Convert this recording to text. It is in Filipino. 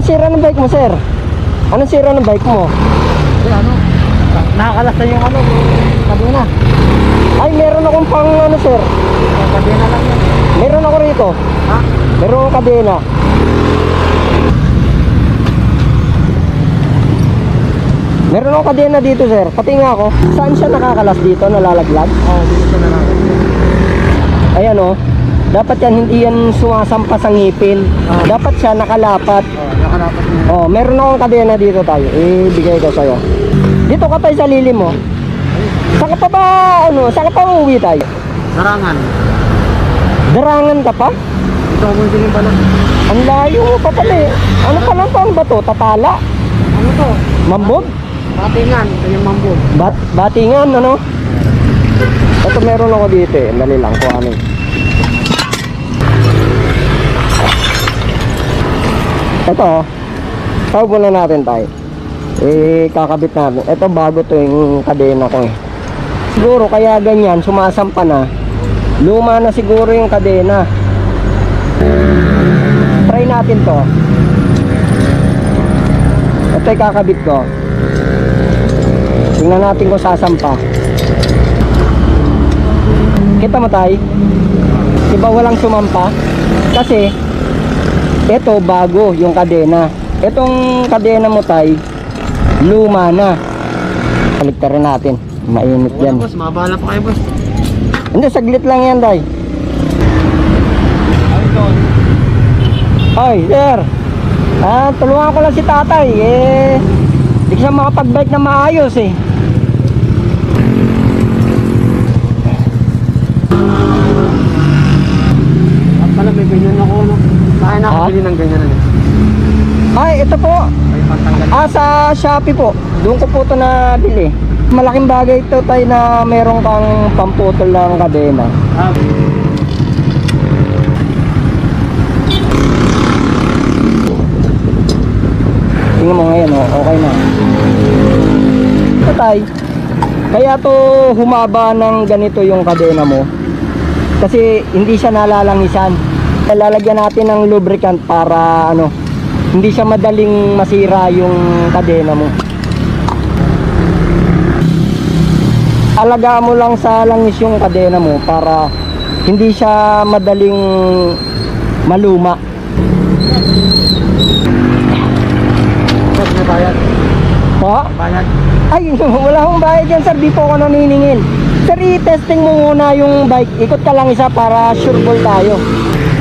Anong sira ng bike mo, sir? Anong sira ng bike mo? Nakakalasan yung kadena. Ay, meron akong pang ano, sir. Kadena lang yan. Meron ako rito. Ha? Meron akong kadena. Meron akong kadena dito, sir. Pati nga ako. Saan siya nakakalas dito? Nalalaglag? Oo, dito siya nalalasan. Ayan o. Dapat yan, hindi yan sumasampa sa ngipin. Dapat siya nakalapat. Oo, nakalapat niya. Oh, meron akong kadena dito tayo. Ibigay ko sa'yo. Dito ka tayo sa lilim mo. Saan ka pa ba, saan ka pa uuwi tayo? Sarangan. Darangan ka pa? Ito ako yung pala. Ang layo mo pa pala eh. Ano pa lang paano ba to? Tatala? Ano to? Mambog? Patingan. Ito yung mambog. Batingan, ano? Ito meron ako dito eh. Dali lang ko ano. Ito, tawag muna natin tayo. Kakabit natin. Ito bago to yung kadena ko eh. Siguro kaya ganyan, sumasampa na. Luma na siguro yung kadena. Try natin to. Ito yung kakabit ko. Tingnan natin kung sasampa. Kita mo tayo? Diba walang sumampa? Kasi ito bago yung kadena. Itong kadena mo tay, luma na. Paligtarin natin. Mainit yan. Boss, mabahala pa kayo, boss. Hindi, saglit lang yan tay. Ay, sir. Tulungan ko lang si tatay. Hindi siya makapag-bike na maayos eh. At pala may ganyan ako, no? Kaya nakabili ng ganyan na. Ay, ito po. Ay, pantanggal. Sa Shopee po. Doon ko po ito nabili. Malaking bagay ito tayo na meron kang pamputol ng kadena. Tingnan mo ngayon, okay na. Ito tay. Kaya to humaba ng ganito yung kadena mo. Kasi hindi siya nalalangisan. Lalagyan natin ng lubricant para hindi siya madaling masira yung kadena mo. Alagaan mo lang sa langis yung kadena mo para hindi siya madaling maluma. Boss, may bayad. Po? Bayad. Ay, wala akong bayad yan sir, di po ako naniningil. Sir, i-testing mo muna yung bike. Ikot ka lang isa para sure ball tayo.